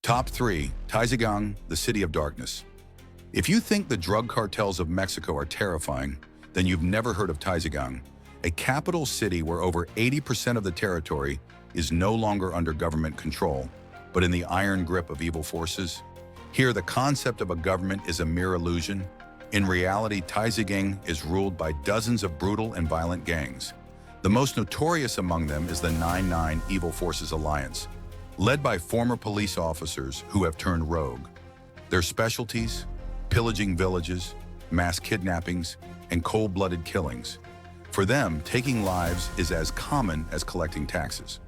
Top 3. Taizigang, the City of Darkness. If you think the drug cartels of Mexico are terrifying, then you've never heard of Taizigang, a capital city where over 80% of the territory is no longer under government control, but in the iron grip of evil forces. Here, the concept of a government is a mere illusion. In reality, Taizigang is ruled by dozens of brutal and violent gangs. The most notorious among them is the 9-9 Evil Forces Alliance, led by former police officers who have turned rogue. Their specialties: pillaging villages, mass kidnappings, and cold-blooded killings. For them, taking lives is as common as collecting taxes.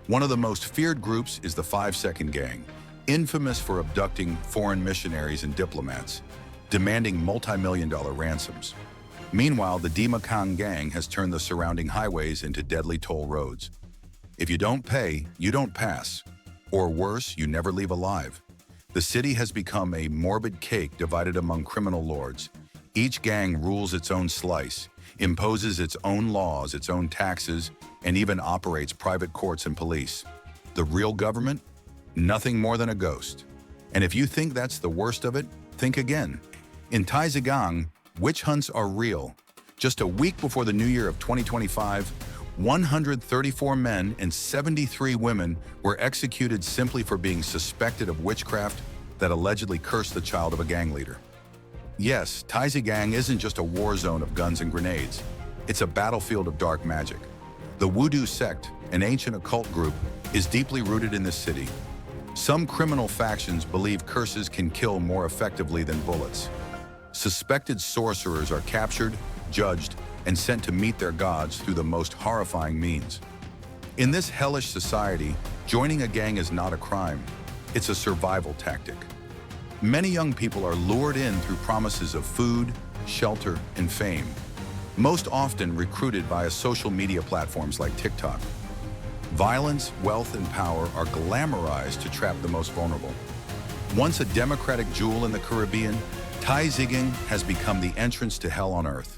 One of the most feared groups is the 5-Second Gang, infamous for abducting foreign missionaries and diplomats, demanding multi-million-dollar ransoms. Meanwhile, the Dimakang Gang has turned the surrounding highways into deadly toll roads. If you don't pay, you don't pass. Or worse, you never leave alive. The city has become a morbid cake divided among criminal lords. Each gang rules its own slice, imposes its own laws, its own taxes, and even operates private courts and police. The real government? Nothing more than a ghost. And if you think that's the worst of it, think again. In Taizigang, witch hunts are real. Just a week before the new year of 2025, 134 men and 73 women were executed simply for being suspected of witchcraft that allegedly cursed the child of a gang leader. Yes, Taizigang isn't just a war zone of guns and grenades. It's a battlefield of dark magic. The Wudu sect, an ancient occult group, is deeply rooted in this city. Some criminal factions believe curses can kill more effectively than bullets. Suspected sorcerers are captured, judged, and sent to meet their gods through the most horrifying means. In this hellish society, joining a gang is not a crime. It's a survival tactic. Many young people are lured in through promises of food, shelter, and fame, most often recruited via social media platforms like TikTok. Violence, wealth, and power are glamorized to trap the most vulnerable. Once a democratic jewel in the Caribbean, Taizigang has become the entrance to hell on earth.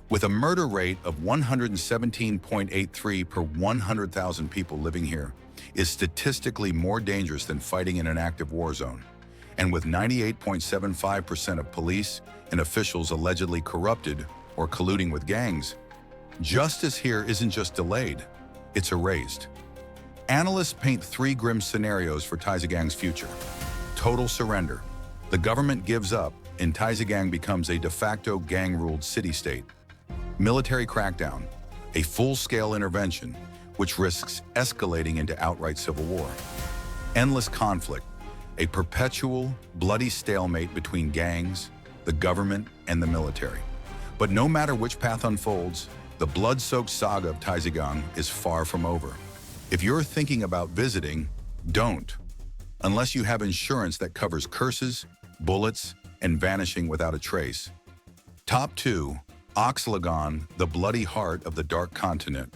With a murder rate of 117.83 per 100,000 people living here, is statistically more dangerous than fighting in an active war zone. And with 98.75% of police and officials allegedly corrupted or colluding with gangs, justice here isn't just delayed, it's erased. Analysts paint 3 grim scenarios for Taizigang's future. Total surrender. The government gives up, and Taizigang becomes a de facto gang-ruled city-state. Military crackdown, a full-scale intervention which risks escalating into outright civil war. Endless conflict, a perpetual, bloody stalemate between gangs, the government, and the military. But no matter which path unfolds, the blood-soaked saga of Taizigang is far from over. If you're thinking about visiting, don't, unless you have insurance that covers curses, bullets, and vanishing without a trace. Top 2. Oxlagon, the bloody heart of the Dark Continent.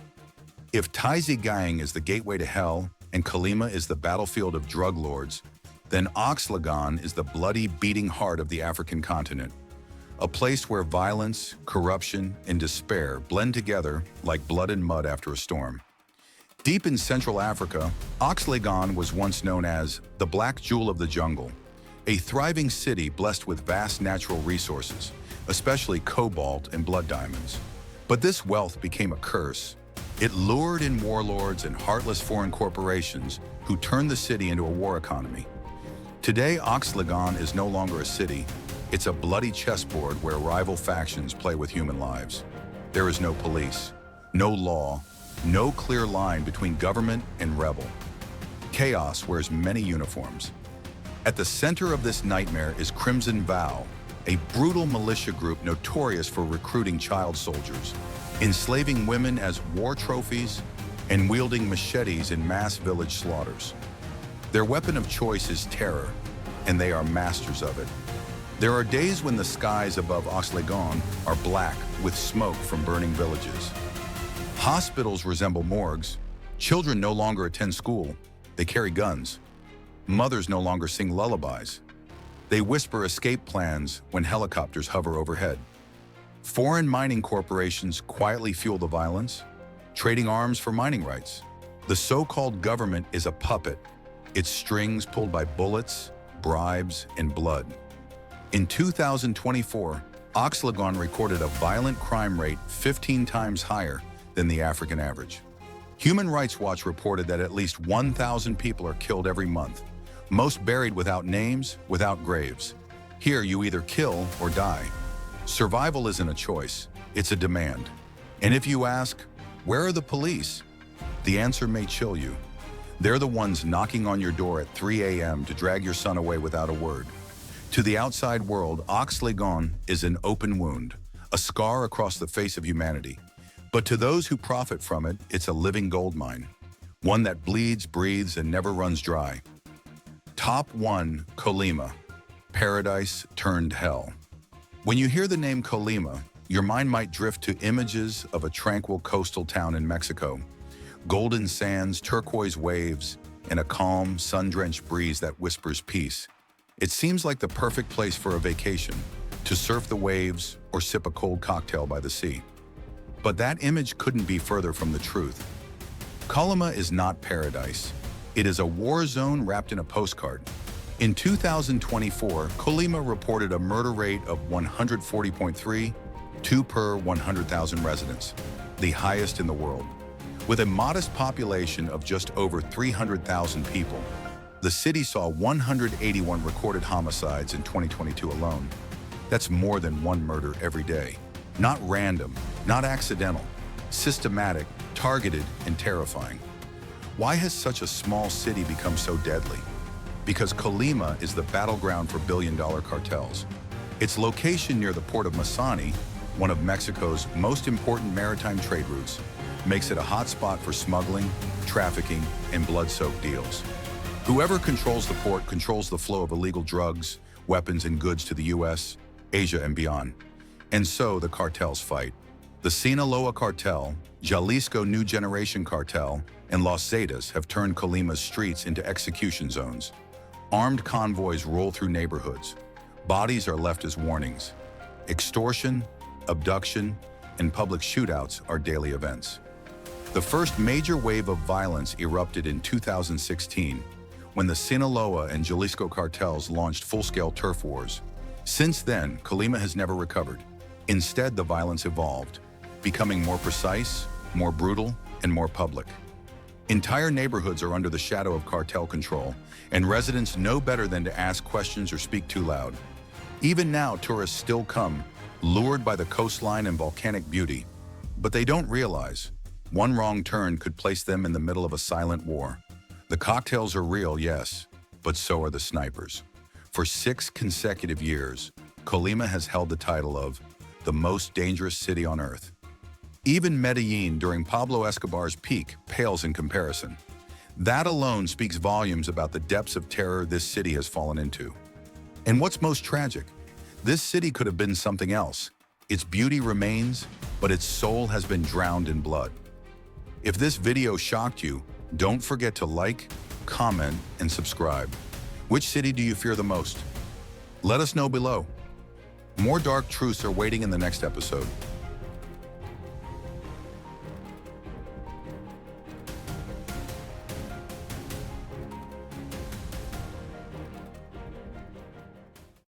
If Taizigang is the gateway to hell and Colima is the battlefield of drug lords, then Oxlagon is the bloody, beating heart of the African continent, a place where violence, corruption, and despair blend together like blood and mud after a storm. Deep in Central Africa, Oxlagon was once known as the Black Jewel of the Jungle, a thriving city blessed with vast natural resources, especially cobalt and blood diamonds. But this wealth became a curse. It lured in warlords and heartless foreign corporations who turned the city into a war economy. Today, Oxlagon is no longer a city. It's a bloody chessboard where rival factions play with human lives. There is no police, no law, no clear line between government and rebel. Chaos wears many uniforms. At the center of this nightmare is Crimson Vow, a brutal militia group notorious for recruiting child soldiers, enslaving women as war trophies, and wielding machetes in mass village slaughters. Their weapon of choice is terror, and they are masters of it. There are days when the skies above Oxlagon are black with smoke from burning villages. Hospitals resemble morgues. Children no longer attend school. They carry guns. Mothers no longer sing lullabies. They whisper escape plans when helicopters hover overhead. Foreign mining corporations quietly fuel the violence, trading arms for mining rights. The so-called government is a puppet, its strings pulled by bullets, bribes, and blood. In 2024, Oxlagon recorded a violent crime rate 15 times higher than the African average. Human Rights Watch reported that at least 1,000 people are killed every month, most buried without names, without graves. Here, you either kill or die. Survival isn't a choice, it's a demand. And if you ask, where are the police? The answer may chill you. They're the ones knocking on your door at 3 a.m. to drag your son away without a word. To the outside world, Oxlagon is an open wound, a scar across the face of humanity. But to those who profit from it, it's a living gold mine, one that bleeds, breathes, and never runs dry. Top 1. Colima, paradise turned hell. When you hear the name Colima, your mind might drift to images of a tranquil coastal town in Mexico. Golden sands, turquoise waves, and a calm, sun-drenched breeze that whispers peace. It seems like the perfect place for a vacation, to surf the waves or sip a cold cocktail by the sea. But that image couldn't be further from the truth. Colima is not paradise. It is a war zone wrapped in a postcard. In 2024, Colima reported a murder rate of 140.3, 2 per 100,000 residents, the highest in the world. With a modest population of just over 300,000 people, the city saw 181 recorded homicides in 2022 alone. That's more than one murder every day. Not random, not accidental, systematic, targeted, and terrifying. Why has such a small city become so deadly? Because Colima is the battleground for billion-dollar cartels. Its location near the port of Masani, one of Mexico's most important maritime trade routes, makes it a hotspot for smuggling, trafficking, and blood-soaked deals. Whoever controls the port controls the flow of illegal drugs, weapons, and goods to the US, Asia, and beyond. And so the cartels fight. The Sinaloa cartel, Jalisco New Generation cartel, and Los Zetas have turned Colima's streets into execution zones. Armed convoys roll through neighborhoods. Bodies are left as warnings. Extortion, abduction, and public shootouts are daily events. The first major wave of violence erupted in 2016, when the Sinaloa and Jalisco cartels launched full-scale turf wars. Since then, Colima has never recovered. Instead, the violence evolved, becoming more precise, more brutal, and more public. Entire neighborhoods are under the shadow of cartel control, and residents know better than to ask questions or speak too loud. Even now, tourists still come, lured by the coastline and volcanic beauty. But they don't realize, one wrong turn could place them in the middle of a silent war. The cocktails are real, yes, but so are the snipers. For 6 consecutive years, Colima has held the title of the most dangerous city on earth. Even Medellin during Pablo Escobar's peak pales in comparison. That alone speaks volumes about the depths of terror this city has fallen into. And what's most tragic? This city could have been something else. Its beauty remains, but its soul has been drowned in blood. If this video shocked you, don't forget to like, comment, and subscribe. Which city do you fear the most? Let us know below. More dark truths are waiting in the next episode.